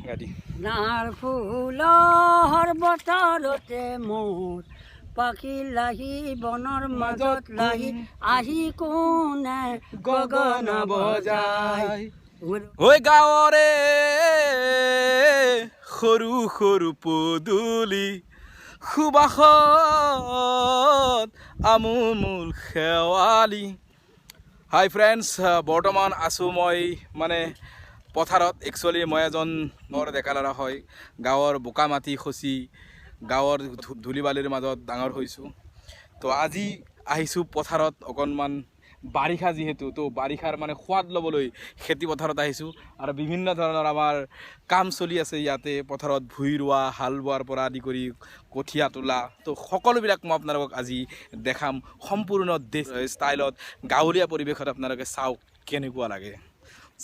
গাড়ী নাৰ ফুলৰ বতৰতে মোৰ পাখি লাহি বনৰ মাজত লাহি আহি কোনে গগন বজাই ঐ গাঁৱৰে সৰু সৰু পদূলি সুবাসত আমোল শেৱালি। হাই ফ্ৰেণ্ডছ, বৰ্তমান আছোঁ মই মানে পথাৰত। একচুৱেলি মই এজন বৰ ডেকা ল'ৰা হয়, গাঁৱৰ বোকা মাটি খচি গাঁৱৰ ধূলি বালিৰ মাজত ডাঙৰ হৈছোঁ। তো আজি আহিছোঁ পথাৰত অকণমান, বাৰিষা যিহেতু, তো বাৰিষাৰ মানে সোৱাদ ল'বলৈ খেতি পথাৰত আহিছোঁ। আৰু বিভিন্ন ধৰণৰ আমাৰ কাম চলি আছে ইয়াতে পথাৰত, ভুই ৰোৱা, হাল বোৱাৰ পৰা আদি কৰি কঠীয়া তোলা, তো সকলোবিলাক মই আপোনালোকক আজি দেখাম সম্পূৰ্ণ ষ্টাইলত, গাঁৱলীয়া পৰিৱেশত। আপোনালোকে চাওক কেনেকুৱা লাগে।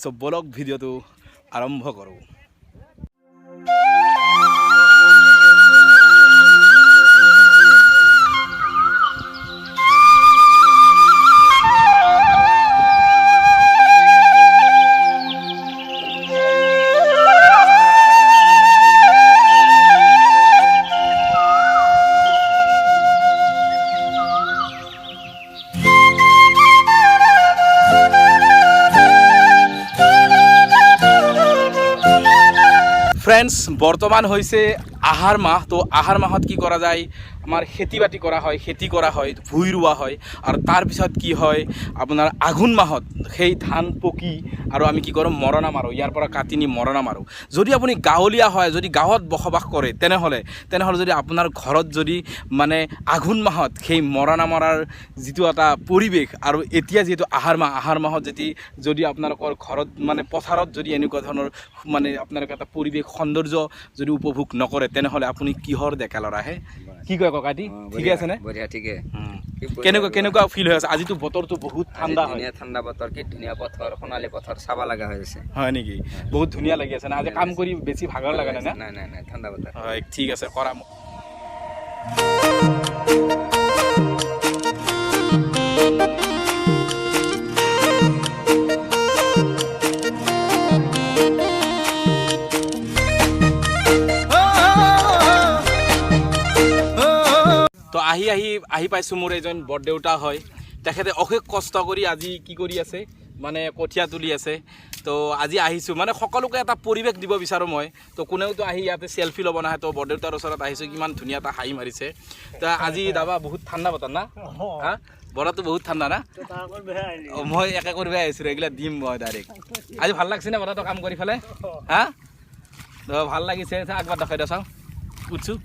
চ' বলক ভিডিঅ'টো আৰম্ভ কৰোঁ। ফ্ৰেণ্ডছ, বৰ্তমান হৈছে আহাৰ মাহ। তো আহাৰ মাহত কি কৰা যায়, আমাৰ খেতি বাতি কৰা হয়, খেতি কৰা হয়, ভুই ৰোৱা হয়। আৰু তাৰপিছত কি হয়, আপোনাৰ আঘোণ মাহত সেই ধান পকি আৰু আমি কি কৰোঁ, মৰণা মাৰোঁ। ইয়াৰ পৰা কাটি নি মৰণা মাৰোঁ। যদি আপুনি গাঁৱলীয়া হয়, যদি গাঁৱত বসবাস কৰে, তেনেহ'লে যদি আপোনাৰ ঘৰত যদি মানে আঘোণ মাহত সেই মৰণা মৰাৰ যিটো এটা পৰিৱেশ, আৰু এতিয়া যিহেতু আহাৰ মাহত যদি আপোনালোকৰ ঘৰত মানে পথাৰত যদি এনেকুৱা ধৰণৰ মানে আপোনালোকে এটা পৰিৱেশ সৌন্দৰ্য যদি উপভোগ নকৰে, তেনেহ'লে আপুনি কিহৰ ডেকা ল'ৰাহে? কি কয় ককাটি, ঠিকে আছেনে? বঢ়িয়া, ঠিকে। কেনেকুৱা ফিল হৈ আছে? আজিতো বতৰটো বহুত ঠাণ্ডা হয়, ঠাণ্ডা বতৰ, কি ধুনীয়া পথৰ, সোণালী পথৰ চাব লগা হৈ আছে। হয় নেকি? বহুত ধুনীয়া লাগি আছে না? আজি কাম কৰি বেছি ভাগৰ লগা নাই না? নাই, ঠাণ্ডা বতৰ। হয়, ঠিক আছে, কৰা। তো আহি পাইছোঁ, মোৰ এজন বৰদেউতা হয়। তেখেতে অশেষ কষ্ট কৰি আজি কি কৰি আছে, মানে কঠীয়া তুলি আছে। তো আজি আহিছোঁ, মানে সকলোকে এটা পৰিৱেশ দিব বিচাৰোঁ মই। তো কোনেওতো আহি ইয়াতে চেলফি ল'ব নাহে। তো বৰদেউতাৰ ওচৰত আহিছোঁ, কিমান ধুনীয়া এটা হাঁহি মাৰিছে। তো আজি দাদা বহুত ঠাণ্ডা বতৰ না? হা, বতৰটো বহুত ঠাণ্ডা না? মই একে কৰিব আহিছোঁ, এইগিলা দিম মই ডাইৰেক্ট। আজি ভাল লাগছে নে বতৰটো কাম কৰি পেলাই? হা, তো ভাল লাগিছে। আগবাৰ দেখাই দিয়া, চাওঁ উঠছোঁ।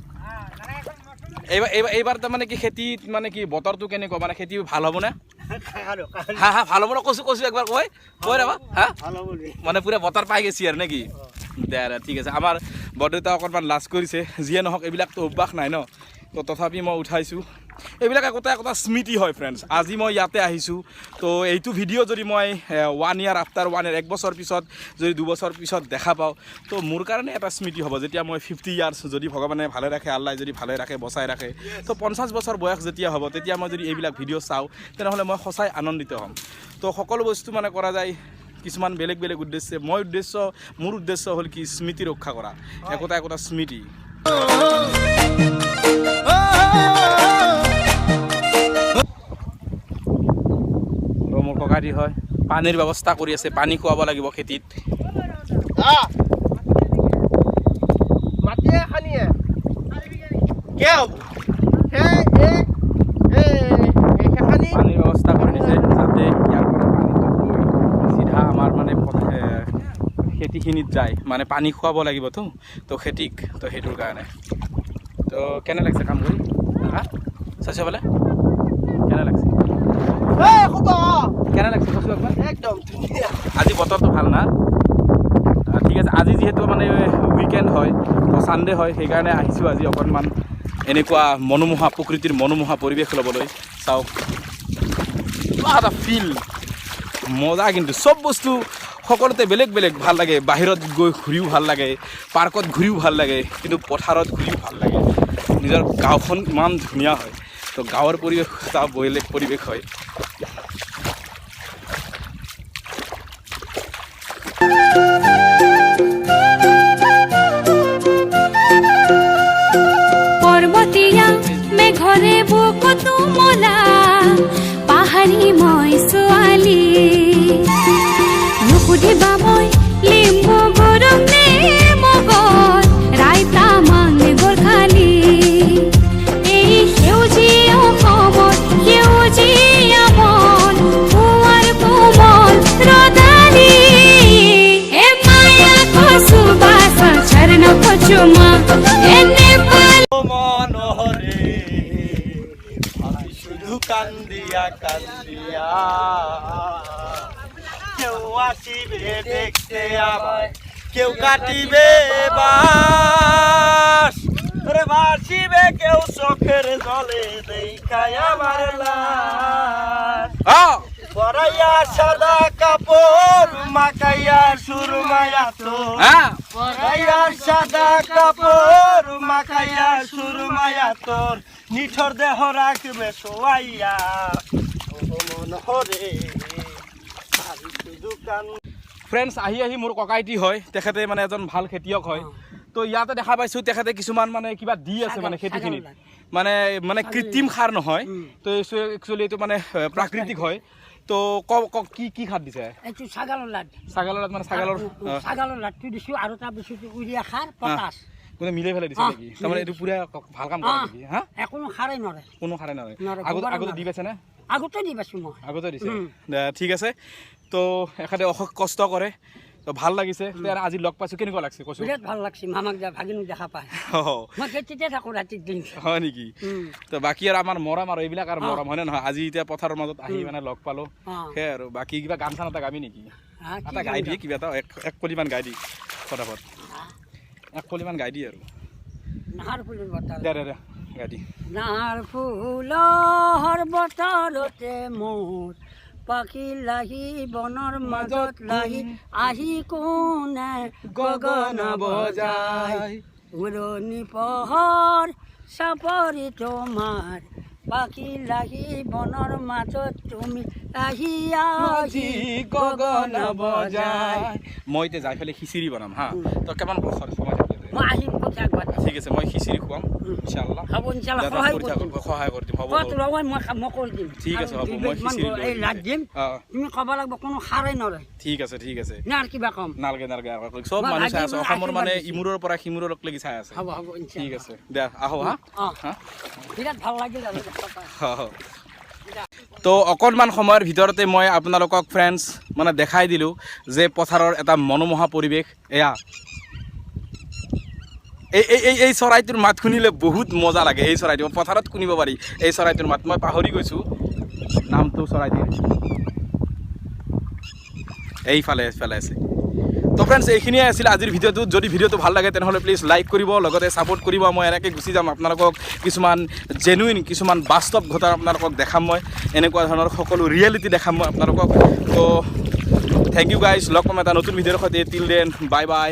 এইবাৰ তাৰমানে কি খেতিত মানে কি বতৰটো কেনেকুৱা, মানে খেতি ভাল হ'বনে? হা, ভাল হ'ব ন? কৈছোঁ একবাৰ কৈ ৰবা। হা, মানে পুৰা বতৰ পাই গৈছি আৰু নেকি? দে ঠিক আছে। আমাৰ বৰদেউতা অকণমান লাজ কৰিছে, যিয়ে নহওক এইবিলাকতো অভ্যাস নাই ন। তো তথাপি মই উঠাইছোঁ। এইবিলাক একোটা স্মৃতি হয় ফ্ৰেণ্ডছ। আজি মই ইয়াতে আহিছোঁ। তো এইটো ভিডিঅ' যদি মই 1 year আফটাৰ 1 year, 1 বছৰ পিছত, যদি 2 বছৰ পিছত দেখা পাওঁ, তো মোৰ কাৰণে এটা স্মৃতি হ'ব। যেতিয়া মই 50 years, যদি ভগৱানে ভালে ৰাখে, আল্লাই যদি ভালে ৰাখে, বচাই ৰাখে, তো 50 বছৰ বয়স যেতিয়া হ'ব, তেতিয়া মই যদি এইবিলাক ভিডিঅ' চাওঁ, তেনেহ'লে মই সঁচাই আনন্দিত হ'ম। তো সকলো বস্তু মানে কৰা যায় কিছুমান বেলেগ উদ্দেশ্যে। মোৰ উদ্দেশ্য হ'ল কি, স্মৃতি ৰক্ষা কৰা, একোটা স্মৃতি। মোৰ ককাটি হয়, পানীৰ ব্যৱস্থা কৰি আছে, পানী খুৱাব লাগিব খেতিত। পানীৰ ব্যৱস্থা কৰি দিছে, যাতে ইয়াৰ পৰা পানীটো গৈ চিধা আমাৰ মানে খেতিখিনিত যায়। মানে পানী খুৱাব লাগিবতো তো খেতিক, তো সেইটোৰ কাৰণে। তো কেনে লাগিছে কাম কৰি? হা, চাইছে বোলে কেনে লাগিছে? কৈছোঁ একবাৰ। একদম আজি বতৰটো ভাল না? ঠিক আছে। আজি যিহেতু মানে উইকেণ্ড হয়, তো ছানডে হয়, সেইকাৰণে আহিছোঁ আজি অকণমান এনেকুৱা প্ৰকৃতিৰ মনোমোহা পৰিৱেশ ল'বলৈ। চাওক, এটা ফিল মজা। কিন্তু চব বস্তু সকলোতে বেলেগ ভাল লাগে। বাহিৰত গৈ ঘূৰিও ভাল লাগে, পাৰ্কত ঘূৰিও ভাল লাগে, কিন্তু পথাৰত ঘূৰিও ভাল লাগে। নিজৰ গাঁওখন ইমান ধুনীয়া হয়। তো গাঁৱৰ পৰিৱেশ এটা বেলেগ পৰিৱেশ হয়। কুসুমা এনে মনহরে আমি শুধু কান্দিয়া কান্দিয়া কেউ আসিবে দেখতে আমায় কেউ কাটিবে বাস রে ভাসিবে কেউ চোখের জলে দেখায় আমার লাশ পরাইয়া সাদা কাপড় মাকাইয়া সুরমায়া তো পরাইয়া সাদা কাপড় মাকাইয়া সুরমায়া তোর নিঠর দেহ রাখবে সোয়াইয়া মন হরে দোকান। ফ্ৰেণ্ডছ আহি মোৰ ককাইটি হয়, তেখেতে মানে এজন ভাল খেতিয়ক হয়। তো ইয়াতে দেখা পাইছোঁ তেখেতে কিছুমান মানে কিবা দি আছে মানে খেতিখিনিত, মানে মানে কৃত্ৰিম সাৰ নহয়, তো একচুৱেলি এইটো মানে প্ৰাকৃতিক হয়। তো কি কি সাৰ দিছে? এইটো ছাগালৰ লাট, মানে ছাগালৰ লাটটো দিছোঁ আৰু তাৰ পিছত উৰিয়া সাৰ পটাছ কোনে মিলাই পেলাই দিছে নেকি? তাৰমানে এইটো পুৰা ভাল কাম কৰে নেকি? হা, কোনো সাৰেই নৰে, কোনো সাৰে নৰে। আগতে দি পাইছেনে? আগতে দি পাইছোঁ মই, আগতে দিছে। ঠিক আছে। তো এখেতে অশেষ কষ্ট কৰে, তো ভাল লাগিছে। আজি লগ পাইছোঁ, কেনেকুৱা লাগিছে কৈছোঁ? বিৰাট ভাল লাগছে মামাক ভাগিনক দেখা পাই। মই খেতিতে থাকোঁ ৰাতিৰ দিন। হয় নেকি? তো বাকী আৰু আমাৰ মৰম আৰু এইবিলাক আৰু মৰম হয়নে নহয়? আজি এতিয়া পথাৰৰ মাজত আহি মানে লগ পালোঁ, সেয়াই আৰু। বাকী কিবা গান চান এটা গাবি নেকি? এটা গাই দিয়ে কিবা এটা, এক কলিমান গাই দি ফটাফট, এক কলিমান গাই দি আৰু। নাহাৰ ফুলৰ বতৰ, দে গাই দি। নাহাৰ ফুলৰ বতৰতে মোৰ পাখি লাহি বনৰ মাজত লাহি আহি কোনে গগন বজাই উৰণি পোহৰ চাপৰি তোমাৰ পাখি লাহি বনৰ মাজত তুমি আহি আজি গগন বজাই। মই এতিয়া যাই পেলাই খিচিৰি বনাম হা, তো কিমান সময় থাকিলে? মই আহিম কথা কোৱা। ঠিক আছে, মই খিচিৰি খুৱাম ইনশাআল্লাহ। হ'ব ইনশাআল্লাহ, সহায় কৰি দিম। হ'ব মই কৰি দিম। ঠিক আছে, হ'ব। মই খিচিৰি এই লাট দিম, তুমি ক'ব লাগিব কোনো সাৰেই নৰে। ঠিক আছে, ঠিক আছে। নে আৰু কিবা কম? নালগে চব মানুহ চাই আছে, অসমৰ মানে ইমূৰৰ পৰা সিমূৰক লাগি চাই আছে। হ'ব ঠিক আছে, দে আহো হা। বিৰাট ভাল লাগিল আৰু তো অকণমান সময়ৰ ভিতৰতে মই আপোনালোকক ফ্ৰেণ্ডছ মানে দেখাই দিলোঁ যে পথাৰৰ এটা মনোমোহা পৰিৱেশ। এয়া এই চৰাইটোৰ মাত শুনিলে বহুত মজা লাগে। এই চৰাইটো পথাৰত শুনিব পাৰি, এই চৰাইটোৰ মাত। মই পাহৰি গৈছোঁ নামটো চৰাইটোৰ, এইফালে আছে। তো ফ্ৰেণ্ডছ এইখিনিয়ে আছিল আজিৰ ভিডিঅ'টো। যদি ভিডিঅ'টো ভাল লাগে তেনেহ'লে প্লিজ লাইক কৰিব, লগতে ছাপোৰ্ট কৰিব। মই এনেকৈ গুচি যাম, আপোনালোকক কিছুমান জেনুইন, কিছুমান বাস্তৱ ঘটনা আপোনালোকক দেখাম। মই এনেকুৱা ধৰণৰ সকলো ৰিয়েলিটি দেখাম মই আপোনালোকক। তো থেংক ইউ গাইজ, লগ পাম এটা নতুন ভিডিঅ'ৰ সৈতে। Till then bye bye.